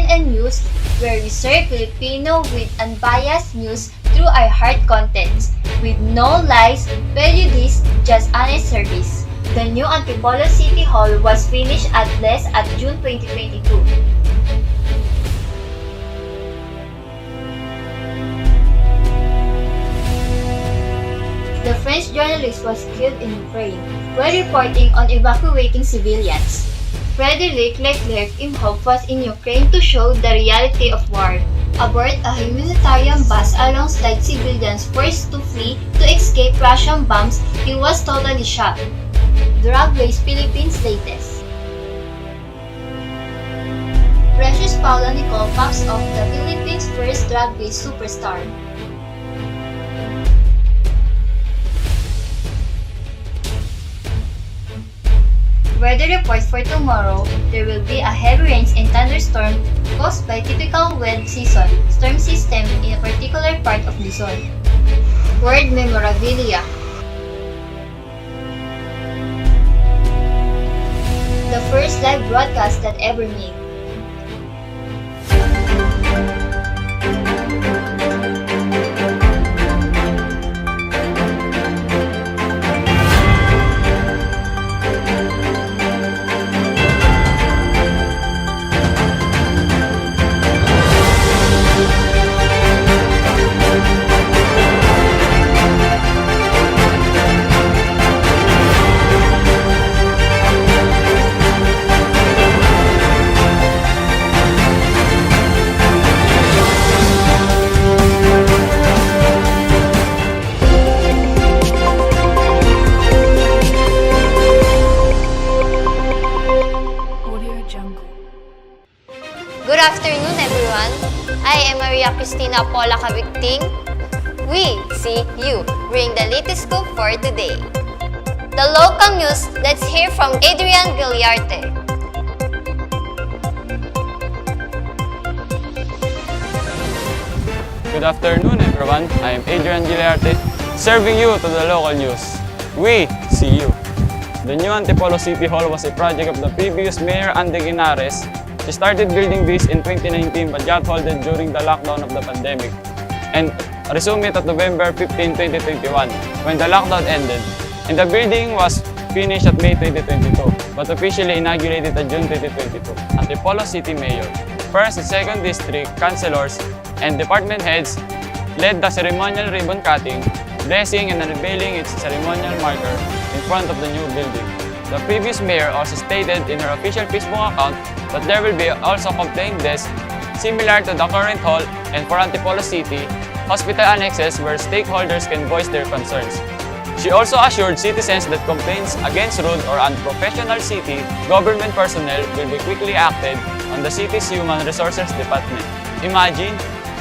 CNN News, where we serve Filipino with unbiased news through our hard contents, with no lies, prejudice, just honest service. The new Antipolo City Hall was finished at last at June 2022. The French journalist was killed in Ukraine while reporting on evacuating civilians. Frédéric Leclerc himself was in Ukraine to show the reality of war. Aboard a humanitarian bus alongside civilians forced to flee to escape Russian bombs, he was totally shocked. Drag-Race Philippines latest. Precious Paula Nicole pops off the Philippines' first drag race superstar. Weather report for tomorrow, there will be a heavy rains and thunderstorm caused by typical wet season storm system in a particular part of Luzon. Word memorabilia. The first live broadcast that ever made. Good afternoon, everyone. I am Maria Cristina Paula Cabicting. We see you, bring the latest scoop for today. The local news, let's hear from Adrian Guiliarte. Good afternoon, everyone. I am Adrian Guiliarte, serving you to the local news. We see you. The new Antipolo City Hall was a project of the previous Mayor Andy Guinares. She started building this in 2019 but got halted during the lockdown of the pandemic and resumed it at November 15, 2021 when the lockdown ended. And the building was finished at May 2022 but officially inaugurated at June 2022. Antipolo City Mayor, 1st and 2nd District Councilors and department heads led the ceremonial ribbon cutting, blessing and unveiling its ceremonial marker in front of the new building. The previous mayor also stated in her official Facebook account that there will be also complaint desk similar to the current hall and for Antipolo City, hospital annexes where stakeholders can voice their concerns. She also assured citizens that complaints against rude or unprofessional city government personnel will be quickly acted on the city's Human Resources Department. Imagine,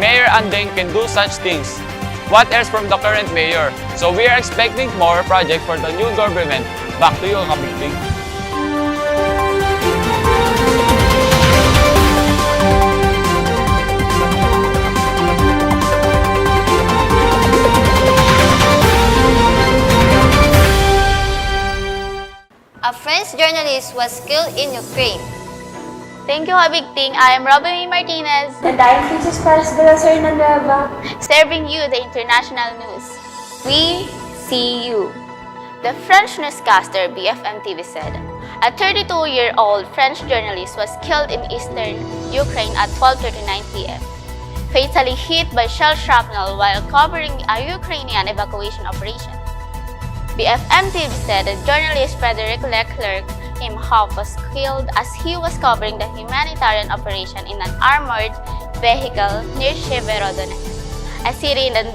Mayor Andeng can do such things. What else from the current mayor? So we are expecting more projects for the new government. Back to you, Kabigting. A French journalist was killed in Ukraine. Thank you, Kabigting. I am Robin Martinez, And I'm Princess Paris de la Sernanueva, serving you the international news. We see you. The French newscaster BFM TV said, a 32-year-old French journalist was killed in eastern Ukraine at 12:39 p.m., fatally hit by shell shrapnel while covering a Ukrainian evacuation operation. BFM TV said that journalist Frédéric Leclerc himself was killed as he was covering the humanitarian operation in an armored vehicle near Severodonetsk, a city in the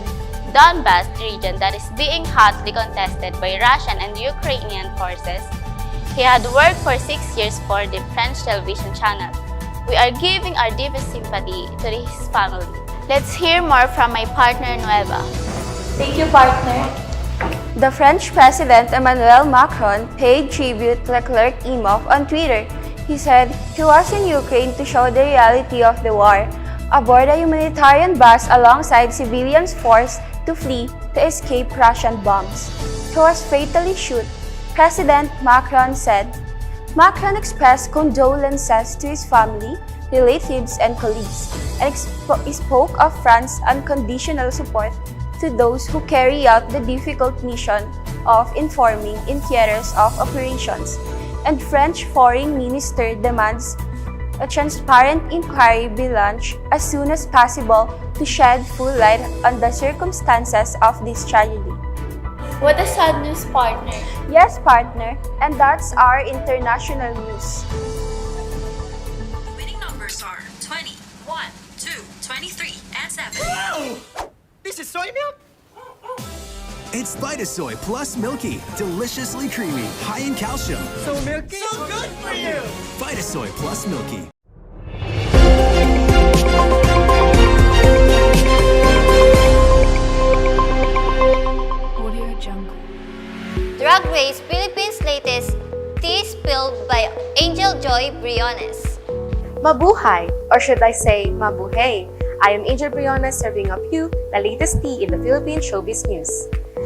Donbas region that is being hotly contested by Russian and Ukrainian forces. He had worked for 6 years for the French television channel. We are giving our deepest sympathy to his family. Let's hear more from my partner Nueva. Thank you, partner. The French President Emmanuel Macron paid tribute to Leclerc Imhoff on Twitter. He said he was in Ukraine to show the reality of the war, aboard a humanitarian bus alongside civilians forced to flee to escape Russian bombs. He was fatally shot. President Macron said, Macron expressed condolences to his family, relatives, and colleagues, and spoke of France's unconditional support to those who carry out the difficult mission of informing in theaters of operations, and French Foreign Minister demands a transparent inquiry be launched as soon as possible to shed full light on the circumstances of this tragedy. What a sad news, partner. Yes, partner, and that's our international news. The winning numbers are 20, 1, 2, 23, and 7. Whoa! This is soy milk? It's Vitasoy Plus Milky. Deliciously creamy, high in calcium. So milky? So good for you! Vitasoy Plus Milky. Drag Race Philippines' latest tea spilled by Angel Joy Briones. Mabuhay, or should I say, mabuhay. I am Angel Briones serving up you the latest tea in the Philippine showbiz news.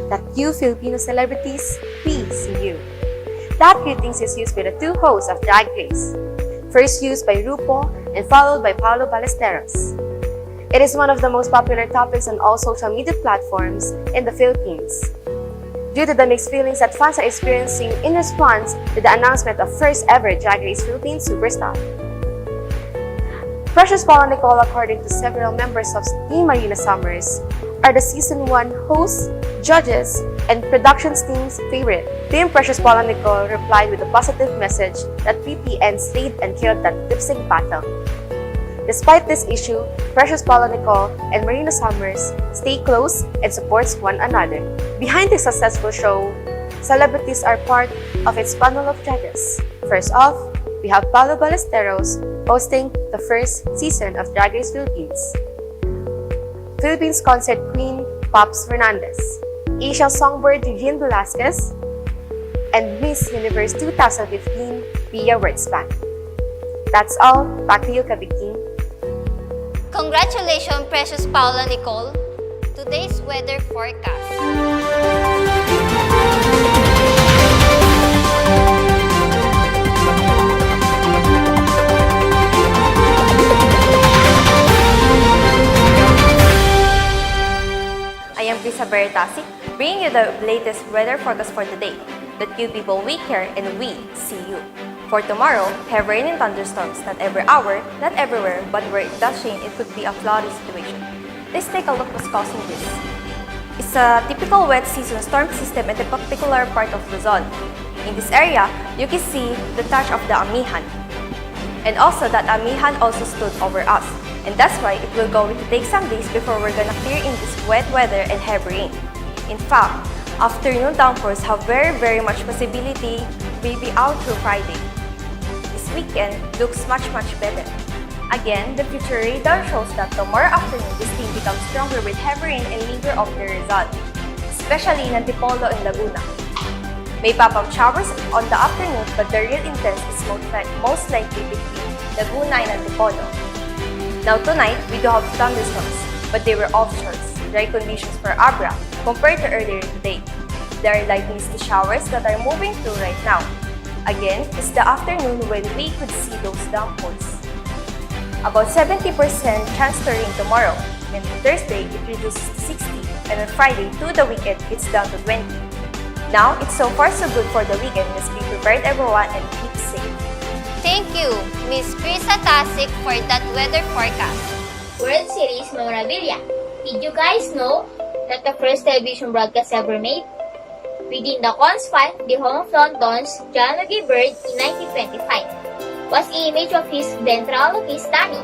That you Filipino celebrities, we see you. That greetings is used by the two hosts of Drag Race. First used by Rupo and followed by Paolo Ballesteros. It is one of the most popular topics on all social media platforms in the Philippines. Due to the mixed feelings that fans are experiencing in response to the announcement of first ever Drag Race Philippines superstar. Precious Paula Nicole, according to several members of Team Marina Summers, are the Season 1 hosts, judges, and productions team's favorite. Team Precious Paula Nicole replied with a positive message that PPN slayed and killed that lip-sync battle. Despite this issue, Precious Paula Nicole and Marina Summers stay close and supports one another. Behind the successful show, celebrities are part of its panel of judges. First off, we have Paolo Ballesteros hosting the first season of Drag Race Philippines. Philippines concert queen Pops Fernandez, Asia songbird Regine Velasquez, and Miss Universe 2015 Pia Wurtzbach. That's all. Back to you, Kabig King. Congratulations, Precious Paula Nicole. Today's weather forecast. I am Krisa Beretasi, bringing you the latest weather forecast for today. That you people we care and we see you. For tomorrow, heavy rain and thunderstorms, not every hour, not everywhere, but where it does rain, it could be a cloudy situation. Let's take a look what's causing this. It's a typical wet season storm system in the particular part of Luzon. In this area, you can see the touch of the amihan. And also that amihan also stood over us. And that's why it will going to take some days before we're gonna clear in this wet weather and heavy rain. In fact, afternoon downpours have very much possibility will be out through Friday. This weekend looks much better. Again, the future radar shows that tomorrow afternoon this team becomes stronger with heavy rain and linger of the Rizal, especially in Antipolo and Laguna. May pop-up showers on the afternoon, but the real intense is most likely between Laguna and Antipolo. Now tonight, we do have thunderstorms, but they were offshore, dry conditions for Abra compared to earlier today. There are light misty showers that are moving through right now. Again, it's the afternoon when we could see those downpours. About 70% chance to rain tomorrow, and on Thursday, it reduces to 60, and on Friday, to the weekend, it's down to 20. Now, it's so far so good for the weekend. Let's be prepared everyone and keep safe. Thank you, Miss Krisa Tasik, for that weather forecast. World Series memorabilia. Did you guys know that the first television broadcast ever made? Within the Cons Fund, the home of London's John Logie Bird in 1925, was the image of his ventriloquist dummy,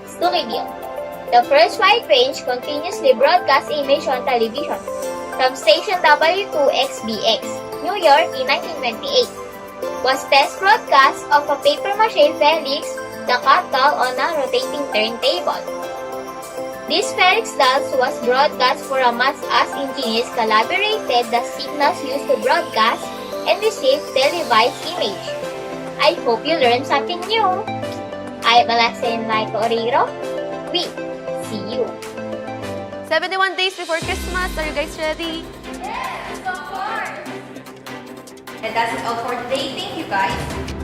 Stooky Bill. The first wide-range continuously broadcast image on television from station W2XBX, New York in 1928, was test broadcast of a papier-mâché Felix the cat doll on a rotating turntable. This Felix doll was broadcast for a month as engineers collaborated the signals used to broadcast and receive televised image. I hope you learned something new. I'm Alessa Enrico Oriro. We see you. 71 days before Christmas, are you guys ready? Yes, of course! And that's it all for today. Thank you guys.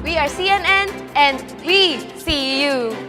We are CNN and we see you.